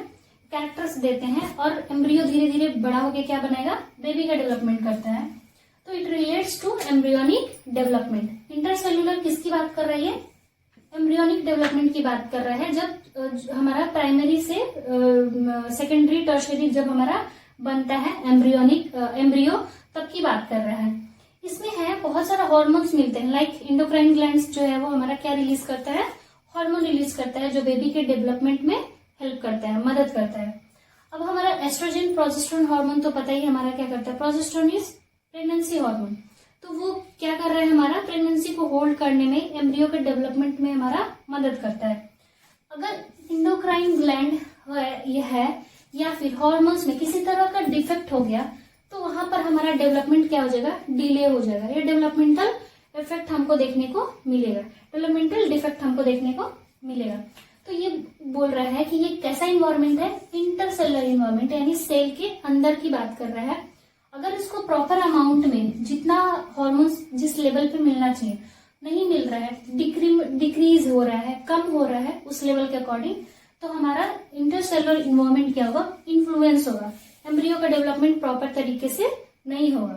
कैरेक्टर्स देते हैं, और एम्ब्रियो धीरे धीरे बड़ा होके क्या बनेगा? बेबी का डेवलपमेंट करता है। तो it relates to embryonic development. Intercellular किसकी बात कर रही है? एम्ब्रियोनिक डेवलपमेंट की बात कर रहा है। जब हमारा प्राइमरी से सेकेंडरी टर्शियरी जब हमारा बनता है एम्ब्रियो, तब की बात कर रहा है। इसमें है बहुत सारा हॉर्मोन्स मिलते हैं, लाइक इंडोक्राइन ग्लैंड्स जो है वो हमारा क्या रिलीज करता है? हार्मोन रिलीज करता है, जो बेबी के डेवलपमेंट में हेल्प करता है, मदद करता है। अब हमारा एस्ट्रोजन प्रोजेस्टेरोन हार्मोन तो पता ही हमारा क्या करता है? Progesterone is pregnancy hormone. तो वो क्या कर रहा है? हमारा प्रेगनेंसी को होल्ड करने में, एम्ब्रियो के डेवलपमेंट में हमारा मदद करता है। अगर इंडोक्राइन ग्लैंड यह है या फिर हार्मोन्स में किसी तरह का डिफेक्ट हो गया तो वहां पर हमारा डेवलपमेंट क्या हो जाएगा? डिले हो जाएगा। ये डेवलपमेंटल इफेक्ट हमको देखने को मिलेगा, डेवलपमेंटल डिफेक्ट हमको देखने को मिलेगा। तो ये बोल रहा है कि ये कैसा इन्वायरमेंट है? इंटरसेलुलर इन्वायरमेंट, यानी सेल के अंदर की बात कर रहा है। अगर इसको प्रॉपर अमाउंट में, जितना हॉर्मोन्स जिस लेवल पे मिलना चाहिए नहीं मिल रहा है, डिक्रीज हो रहा है, कम हो रहा है उस लेवल के अकॉर्डिंग, तो हमारा इंटरसेलुलर इन्वायरमेंट क्या होगा? इन्फ्लुएंस होगा। एम्ब्रियो का डेवलपमेंट प्रॉपर तरीके से नहीं होगा।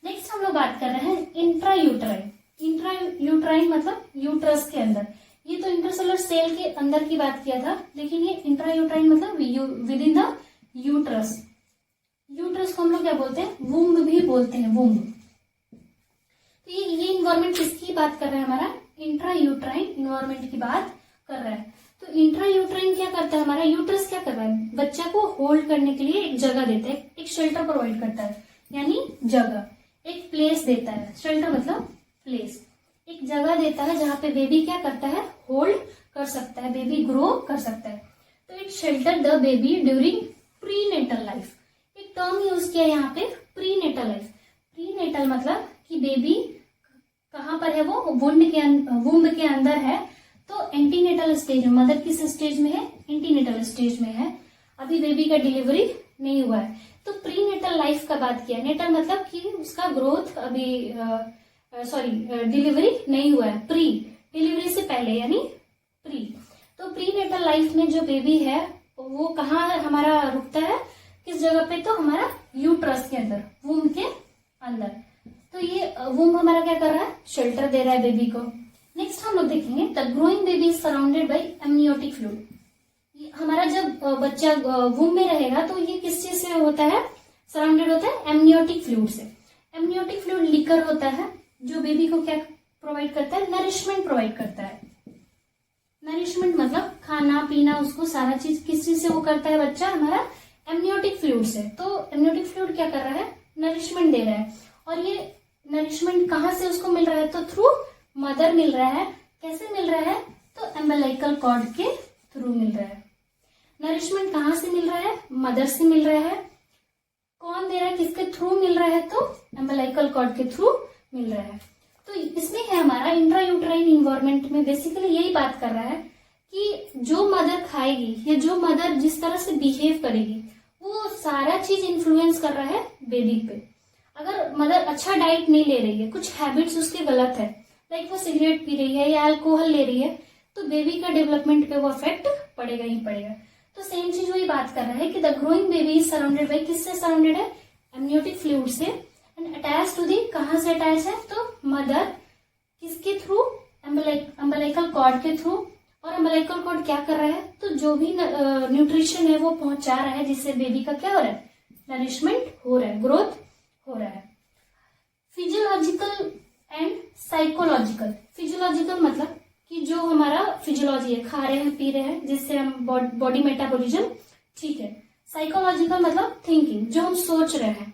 नेक्स्ट हम लोग बात कर रहे हैं इंट्रायूट्राइन। इंट्रायूट्राइन मतलब यूट्रस के अंदर। ये तो इंटरसेलुलर सेल के अंदर की बात किया था, लेकिन ये इंट्रायूट्राइन मतलब with in the uterus. Uterus को हम लोग क्या बोलते हैं? वुम्ब भी बोलते हैं, वुम्ब। तो ये इन्वायरमेंट किसकी बात कर रहा है? हमारा इंट्रायूट्राइन इन्वायरमेंट की बात कर रहा है। तो इंट्रायूट्राइन क्या करता है? हमारा यूट्रस क्या कर रहा है? बच्चा को होल्ड करने के लिए एक जगह देता है, एक शेल्टर प्रोवाइड करता है, यानी जगह, एक प्लेस देता है। शेल्टर मतलब प्लेस, एक जगह देता है जहां पे बेबी क्या करता है? होल्ड कर सकता है, बेबी ग्रो कर सकता है। तो it shelter the baby during prenatal life. एक टर्म यूज किया यहाँ पे, प्रीनेटल लाइफ। प्रीनेटल मतलब कि बेबी कहाँ पर है? वो वुम्ब के अंदर है। तो एंटीनेटल स्टेज में, मदर किस स्टेज में है? एंटीनेटल स्टेज में है। अभी बेबी का डिलीवरी नहीं हुआ है। तो प्रीनेटल लाइफ का बात किया। नेटल मतलब कि उसका ग्रोथ अभी डिलीवरी नहीं हुआ है, प्री डिलीवरी से पहले, यानी प्री। तो प्रीनेटल लाइफ में जो बेबी है वो कहाँ हमारा रुकता है? किस जगह पे? तो हमारा यूट्रस के अंदर, वुम्ब के अंदर। तो ये वुम्ब हमारा क्या कर रहा है? शेल्टर दे रहा है बेबी को। नेक्स्ट हम लोग देखेंगे the growing baby is surrounded by amniotic fluid. हमारा जब बच्चा वुम्ब में रहेगा तो ये किस चीज से होता है? सराउंडेड होता है एमनियोटिक फ्लूइड से। एमनियोटिक फ्लूइड लिकर होता है जो बेबी को क्या प्रोवाइड करता है? नरिशमेंट प्रोवाइड करता है। नरिशमेंट मतलब खाना पीना, उसको सारा चीज किस चीज से वो करता है बच्चा? हमारा एमनियोटिक फ्लूइड से। तो एमनियोटिक फ्लूइड क्या कर रहा है? नरिशमेंट दे रहा है। और ये नरिशमेंट कहाँ से उसको मिल रहा है? तो थ्रू मदर मिल रहा है। कैसे मिल रहा है? तो एम्बेलिकल कॉर्ड के थ्रू मिल रहा है। नरिशमेंट कहाँ से मिल रहा है? मदर से मिल रहा है। कौन दे रहा है? किसके थ्रू मिल रहा है? तो एम्बेलिकल कॉर्ड के थ्रू मिल रहा है। तो इसमें है हमारा इंट्रायूट्राइन इन्वायरमेंट में बेसिकली यही बात कर रहा है कि जो मदर खाएगी या जो मदर जिस तरह से बिहेव करेगी वो सारा चीज इन्फ्लुएंस कर रहा है बेबी पे। अगर मदर अच्छा डाइट नहीं ले रही है, कुछ हैबिट्स उसके गलत है, लाइक वो सिगरेट पी रही है या अल्कोहल ले रही है, तो बेबी का डेवलपमेंट पे वो इफेक्ट पड़ेगा ही पड़ेगा। तो सेम चीज वही बात कर रहा है कि the growing baby is surrounded by, किससे सराउंडेड है? एमनियोटिक फ्लूइड से। एंड अटैच टू दी, कहाँ से अटैच है? तो मदर किसके थ्रू? अम्बेलिकल कॉर्ड के थ्रू। और अम्बेलिकल कॉर्ड क्या कर रहा है? तो जो भी न्यूट्रिशन है वो पहुंचा रहा है, जिससे बेबी का क्या हो रहा है? नरिशमेंट हो रहा है, ग्रोथ हो रहा है। Physiological and psychological. फिजियोलॉजिकल मतलब कि जो हमारा फिजियोलॉजी है, खा रहे हैं पी रहे हैं, जिससे हम बॉडी मेटाबॉलिज्म ठीक है। साइकोलॉजिकल मतलब थिंकिंग, जो हम सोच रहे हैं,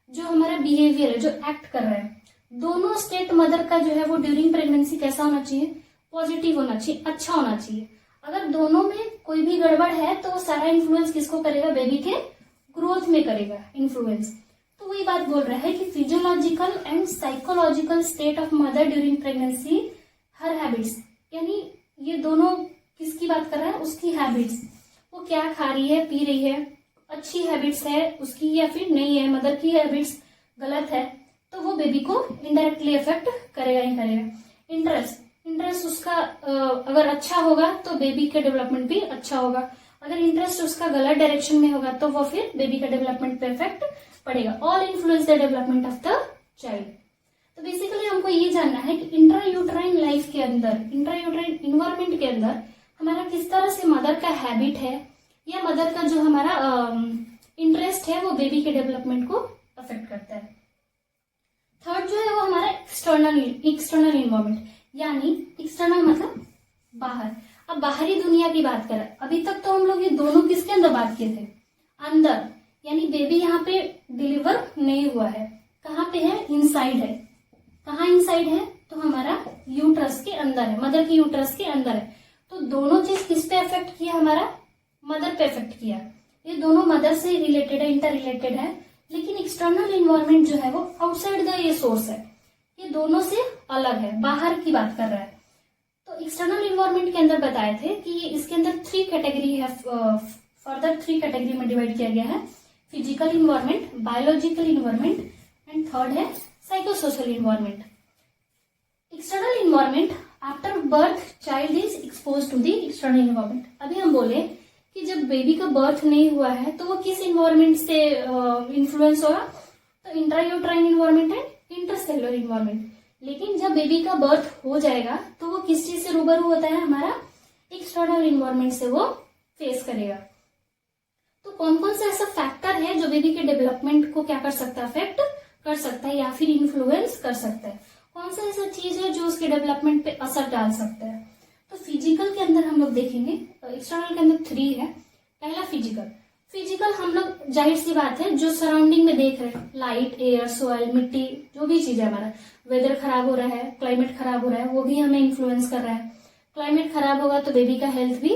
जो हमारा बिहेवियर है, जो एक्ट कर रहा है। दोनों स्टेट मदर का जो है वो ड्यूरिंग प्रेगनेंसी कैसा होना चाहिए? पॉजिटिव होना चाहिए, अच्छा होना चाहिए। अगर दोनों में कोई भी गड़बड़ है तो वो सारा इन्फ्लुएंस किसको करेगा? बेबी के ग्रोथ में करेगा इन्फ्लुएंस। तो वही बात बोल रहा है कि physiological and psychological state of mother during pregnancy, her habits, यानी ये दोनों किसकी बात कर रहा है, उसकी हैबिट्स, वो क्या खा रही है, पी रही है, अच्छी हैबिट्स है उसकी या फिर नहीं है, मदर की हैबिट्स गलत है, तो वो बेबी को इनडायरेक्टली इफेक्ट करेगा ही करेगा। इंटरेस्ट उसका अगर अच्छा होगा तो बेबी का डेवलपमेंट भी अच्छा होगा, अगर इंटरेस्ट उसका गलत डायरेक्शन में होगा तो वो फिर बेबी का डेवलपमेंट पे इफेक्ट पड़ेगा। All influence the development of the child. तो बेसिकली हमको ये जानना है कि इंट्रा यूट्राइन लाइफ के अंदर, इंट्रा यूट्राइन इन्वायरमेंट के अंदर हमारा किस तरह से मदर का हैबिट है या मदर का जो हमारा इंटरेस्ट है वो बेबी के डेवलपमेंट को अफेक्ट करता है। थर्ड जो है वो हमारा एक्सटर्नल इन्वायरमेंट, यानी एक्सटर्नल मतलब बाहर। अब बाहरी दुनिया की बात करें, अभी तक तो हम लोग ये दोनों किसके अंदर बात किए थे, अंदर, यानी बेबी यहाँ पे डिलीवर नहीं हुआ है, कहाँ पे है, इनसाइड है। कहाँ इनसाइड है, तो हमारा यूट्रस के अंदर है, मदर की यूट्रस के अंदर है। तो दोनों चीज किस पे इफेक्ट किया, हमारा मदर पे इफेक्ट किया। ये दोनों मदर से रिलेटेड है, इंटर रिलेटेड है, लेकिन एक्सटर्नल इन्वायरमेंट जो है वो आउटसाइड द ये सोर्स है, ये दोनों से अलग है, बाहर की बात कर रहा है। तो एक्सटर्नल इन्वायरमेंट के अंदर बताए थे कि ये इसके अंदर 3 कैटेगरी है, फर्दर 3 कैटेगरी में डिवाइड किया गया है, physical environment, biological environment and third है psychosocial environment. External environment, after birth child is expose to the external environment. अभी हम बोले कि जब बेबी का बर्थ नहीं हुआ है तो वो किस इन्वायरमेंट से इन्फ्लुएंस होगा, तो intrauterine environment and intercellular environment. लेकिन जब बेबी का बर्थ हो जाएगा तो वो किस चीज से रूबरू होता है, हमारा एक्सटर्नल इन्वायरमेंट से वो फेस करेगा। तो कौन कौन सा ऐसा फैक्टर है जो बेबी के डेवलपमेंट को क्या कर सकता है, अफेक्ट कर सकता है या फिर इन्फ्लुएंस कर सकता है, कौन सा ऐसा चीज है जो उसके डेवलपमेंट पे असर डाल सकता है। तो फिजिकल के अंदर हम लोग देखेंगे, एक्सटर्नल के अंदर 3 है। पहला फिजिकल हम लोग जाहिर सी बात है जो सराउंडिंग में देख रहे हैं, लाइट, एयर, सॉइल, मिट्टी, जो भी चीज है, हमारा वेदर खराब हो रहा है, क्लाइमेट खराब हो रहा है, वो भी हमें इन्फ्लुएंस कर रहा है। क्लाइमेट खराब होगा तो बेबी का हेल्थ भी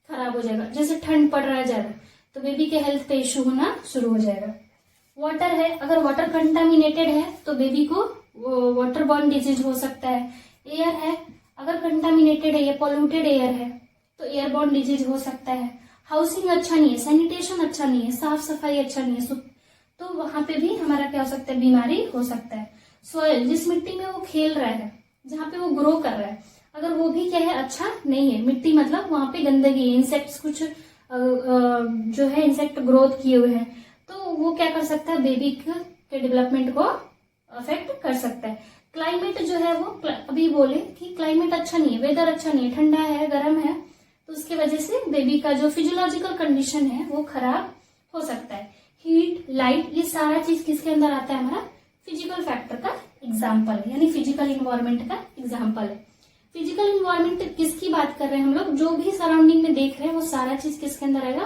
खराब हो जाएगा, जैसे ठंड पड़ रहा है ज्यादा तो बेबी के हेल्थ पे इश्यू होना शुरू हो जाएगा। वाटर है, अगर वाटर कंटामिनेटेड है तो बेबी को वाटर बॉर्न डिजीज हो सकता है। एयर है, अगर कंटामिनेटेड है या पॉल्यूटेड एयर है तो एयरबॉर्न डिजीज हो सकता है। हाउसिंग अच्छा नहीं है, सैनिटेशन अच्छा नहीं है, साफ सफाई अच्छा नहीं है, तो वहां पे भी हमारा क्या हो सकता है, बीमारी हो सकता है। सॉइल, जिस मिट्टी में वो खेल रहा है, जहाँ पे वो ग्रो कर रहा है, अगर वो भी क्या है, अच्छा नहीं है, मिट्टी मतलब वहां पे गंदगी, इंसेक्ट्स कुछ जो है इंसेक्ट ग्रोथ किए हुए हैं, तो वो क्या कर सकता है, बेबी के डेवलपमेंट को अफेक्ट कर सकता है। क्लाइमेट जो है वो अभी बोले कि क्लाइमेट अच्छा नहीं है, वेदर अच्छा नहीं है, ठंडा है, गर्म है, तो उसके वजह से बेबी का जो फिजियोलॉजिकल कंडीशन है वो खराब हो सकता है। हीट, लाइट, ये सारा चीज किसके अंदर आता है, हमारा फिजिकल फैक्टर का एग्जाम्पल है, यानी फिजिकल इन्वायरमेंट का एग्जाम्पल है। फिजिकल इन्वायरमेंट किसकी बात कर रहे हैं हम लोग, जो भी सराउंडिंग में देख रहे हैं वो सारा चीज किसके अंदर आएगा,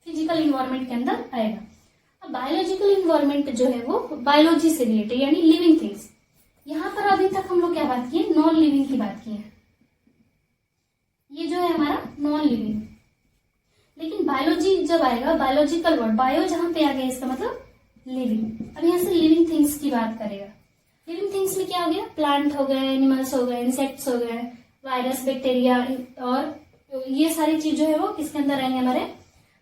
फिजिकल इन्वायरमेंट के अंदर आएगा। अब बायोलॉजिकल इन्वायरमेंट जो है वो बायोलॉजी से रिलेटेड, यानी लिविंग थिंग्स। यहाँ पर अभी तक हम लोग क्या बात की है, नॉन लिविंग की बात की है, ये जो है हमारा नॉन लिविंग। लेकिन बायोलॉजी जब आएगा, बायोलॉजिकल वर्ड, बायो जहां पे आ गया इसका मतलब लिविंग। अब यहाँ से लिविंग थिंग्स की बात करेगा। लिविंग थिंग्स में क्या हो गया, प्लांट हो गए, एनिमल्स हो गए, इंसेक्ट्स हो गए, वायरस, बैक्टीरिया, और ये सारी चीज जो है वो किसके अंदर आएंगे, हमारे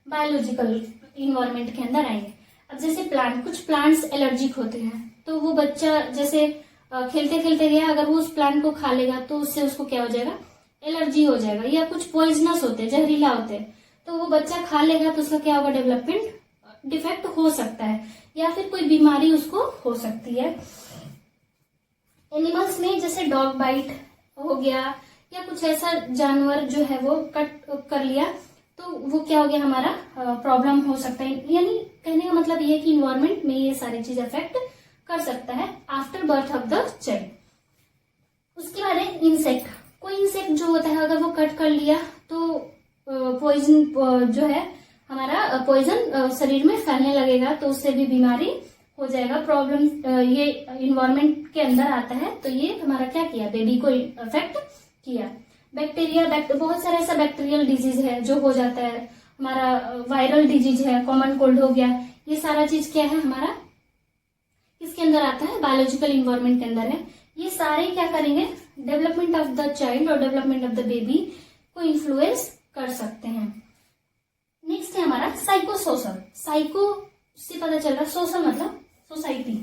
बायोलॉजिकल इन्वायरमेंट के अंदर आएंगे। अब जैसे प्लांट, कुछ प्लांट्स एलर्जिक होते हैं, तो वो बच्चा जैसे खेलते खेलते गया, अगर वो उस प्लांट को खा लेगा तो उससे उसको क्या हो जाएगा, एलर्जी हो जाएगा। या कुछ पॉइजनस होते हैं, जहरीला होते हैं, तो वो बच्चा खा लेगा तो उसका क्या होगा, डेवलपमेंट डिफेक्ट हो सकता है, या फिर कोई बीमारी उसको हो सकती है। एनिमल्स में जैसे डॉग बाइट हो गया या कुछ ऐसा जानवर जो है वो कट कर लिया तो वो क्या हो गया, हमारा प्रॉब्लम हो सकता है। यानी कहने का मतलब ये है कि इन्वायरमेंट में ये सारी चीज अफेक्ट कर सकता है after birth of the child. उसके बाद है इंसेक्ट। कोई इंसेक्ट जो होता है अगर वो कट कर लिया तो पॉइजन जो है हमारा पॉइजन शरीर में फैलने लगेगा, तो उससे भी बीमारी हो जाएगा। प्रॉब्लम ये इन्वायरमेंट के अंदर आता है, तो ये हमारा क्या किया, बेबी को अफेक्ट किया। बैक्टीरिया, बहुत सारा ऐसा बैक्टीरियल डिजीज है जो हो जाता है, हमारा वायरल डिजीज है, कॉमन कोल्ड हो गया, ये सारा चीज क्या है, हमारा इसके अंदर आता है, बायोलॉजिकल इन्वायरमेंट के अंदर है। ये सारे क्या करेंगे, डेवलपमेंट ऑफ द चाइल्ड और डेवलपमेंट ऑफ द बेबी को इन्फ्लुएंस कर सकते हैं। नेक्स्ट है हमारा साइकोसोशल। साइको से पता चल रहा है, सोशल मतलब सोसाइटी,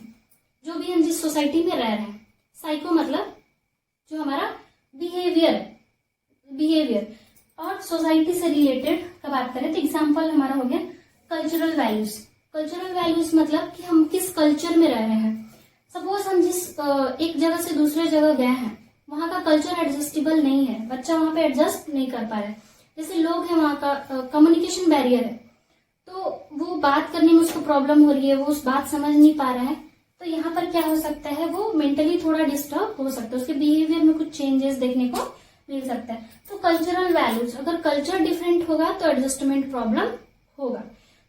जो भी हम जिस सोसाइटी में रह रहे हैं। साइको मतलब जो हमारा बिहेवियर और सोसाइटी से रिलेटेड का बात करें तो एग्जाम्पल हमारा हो गया कल्चरल वैल्यूज। कल्चरल वैल्यूज मतलब कि हम किस कल्चर में रह रहे हैं। सपोज हम जिस एक जगह से दूसरे जगह गए हैं, वहां का कल्चर एडजस्टेबल नहीं है, बच्चा वहां पे एडजस्ट नहीं कर पा रहा है। जैसे लोग हैं, वहां का कम्युनिकेशन बैरियर है, तो वो बात करने में उसको प्रॉब्लम हो रही है, वो उस बात समझ नहीं पा रहा है, तो यहाँ पर क्या हो सकता है, वो मेंटली थोड़ा डिस्टर्ब हो सकता है, उसके बिहेवियर में कुछ चेंजेस देखने को मिल सकता है। तो कल्चरल वैल्यूज, अगर कल्चर डिफरेंट होगा तो एडजस्टमेंट प्रॉब्लम होगा।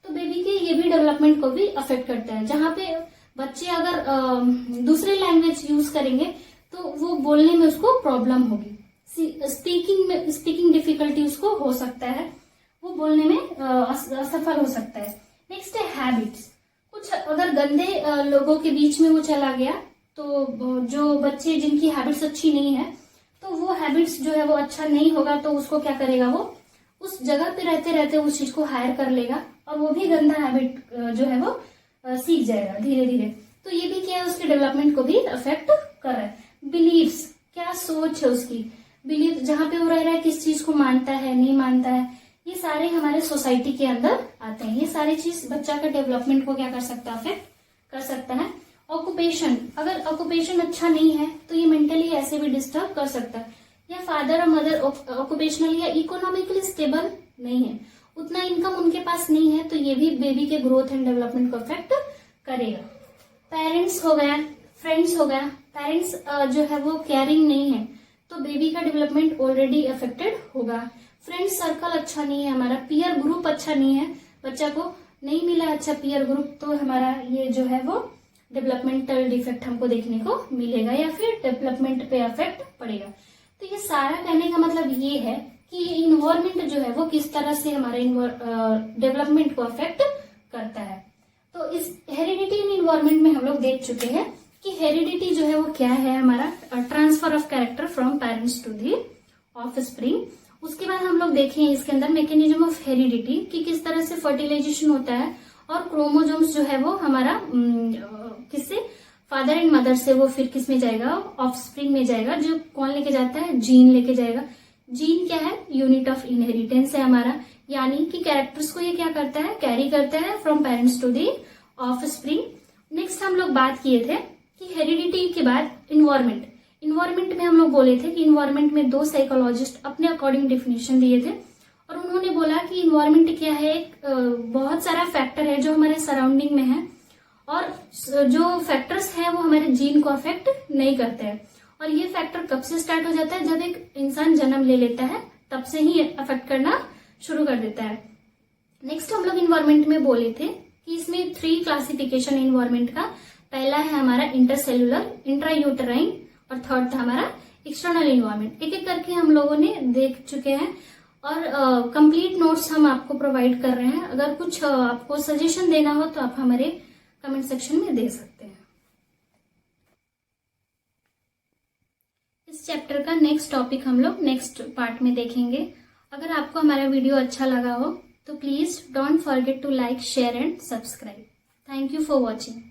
तो बेबी के ये भी डेवलपमेंट को भी अफेक्ट करता है। जहाँ पे बच्चे अगर दूसरे लैंग्वेज यूज करेंगे तो वो बोलने में उसको प्रॉब्लम होगी, स्पीकिंग डिफिकल्टी उसको हो सकता है, वो बोलने में असफल हो सकता है। नेक्स्ट है हैबिट्स। कुछ अगर गंदे लोगों के बीच में वो चला गया तो जो बच्चे जिनकी हैबिट्स अच्छी नहीं है, तो वो हैबिट्स जो है वो अच्छा नहीं होगा, तो उसको क्या करेगा, वो उस जगह पे रहते रहते उस चीज को हायर कर लेगा और वो भी गंदा हैबिट जो है वो सीख जाएगा धीरे धीरे। तो ये भी क्या है, उसके डेवलपमेंट को भी अफेक्ट कर रहा है। बिलीव्स, क्या सोच है उसकी, बिलीव जहां पे वो रह रहा है, किस चीज को मानता है नहीं मानता है, ये सारे हमारे सोसाइटी के अंदर आते हैं। ये सारी चीज बच्चा का डेवलपमेंट को क्या कर सकता है, अफेक्ट कर सकता है। ऑक्यूपेशन, अगर ऑक्यूपेशन अच्छा नहीं है तो ये मेंटली ऐसे भी डिस्टर्ब कर सकता है। या फादर और मदर ऑक्यूपेशनल या इकोनॉमिकली स्टेबल नहीं है, उतना इनकम उनके पास नहीं है, तो ये भी बेबी के ग्रोथ एंड डेवलपमेंट को अफेक्ट करेगा। पेरेंट्स हो गया, फ्रेंड्स हो गया, पेरेंट्स जो है वो केयरिंग नहीं है तो बेबी का डेवलपमेंट ऑलरेडी अफेक्टेड होगा। फ्रेंड सर्कल अच्छा नहीं है हमारा, पीयर ग्रुप अच्छा नहीं है, बच्चा को नहीं मिला अच्छा पीयर ग्रुप, तो हमारा ये जो है वो डेवलपमेंटल डिफेक्ट हमको देखने को मिलेगा या फिर डेवलपमेंट पे अफेक्ट पड़ेगा। तो ये सारा कहने का मतलब ये है कि ये इन्वायरमेंट जो है वो किस तरह से हमारे डेवलपमेंट को अफेक्ट करता है। तो इस हेरिडिटी इन इन्वायरमेंट में हम लोग देख चुके हैं कि हेरिडिटी जो है वो क्या है, हमारा transfer of character from parents to the offspring. उसके बाद हम लोग देखें इसके अंदर मैकेनिज्म ऑफ हेरिडिटी कि किस तरह से फर्टिलाइजेशन होता है और क्रोमोजोम्स जो है वो हमारा किससे, फादर एंड मदर से वो फिर किस में जाएगा, ऑफस्प्रिंग में जाएगा। जो कौन लेके जाता है, जीन लेके जाएगा। जीन क्या है, यूनिट ऑफ इनहेरिटेंस है हमारा, यानी कि कैरेक्टर्स को ये क्या करता है, कैरी करता है from parents to the offspring. Next हम लोग बात किए थे कि हेरिडिटी के बाद इन्वायरमेंट में हम लोग बोले थे कि इन्वायरमेंट में दो साइकोलॉजिस्ट अपने अकॉर्डिंग डेफिनेशन दिए थे और उन्होंने बोला कि इन्वायरमेंट क्या है, एक बहुत सारा फैक्टर है जो हमारे सराउंडिंग में है और जो फैक्टर्स हैं वो हमारे जीन को अफेक्ट नहीं करते हैं। और ये फैक्टर कब से स्टार्ट हो जाता है, जब एक इंसान जन्म ले लेता है तब से ही अफेक्ट करना शुरू कर देता है। नेक्स्ट हम लोग इन्वायरमेंट में बोले थे कि इसमें 3 क्लासिफिकेशन इन्वायरमेंट का। पहला है हमारा इंटरसेलुलर, इंट्रायूटेराइन और थर्ड था हमारा एक्सटर्नल इन्वायरमेंट। एक एक करके हम लोगों ने देख चुके हैं और कंप्लीट नोट्स हम आपको प्रोवाइड कर रहे हैं। अगर कुछ आपको सजेशन देना हो तो आप हमारे कमेंट सेक्शन में दे सकते हैं। इस चैप्टर का नेक्स्ट टॉपिक हम लोग नेक्स्ट पार्ट में देखेंगे। अगर आपको हमारा वीडियो अच्छा लगा हो तो please don't forget to like, share and subscribe. Thank you for watching.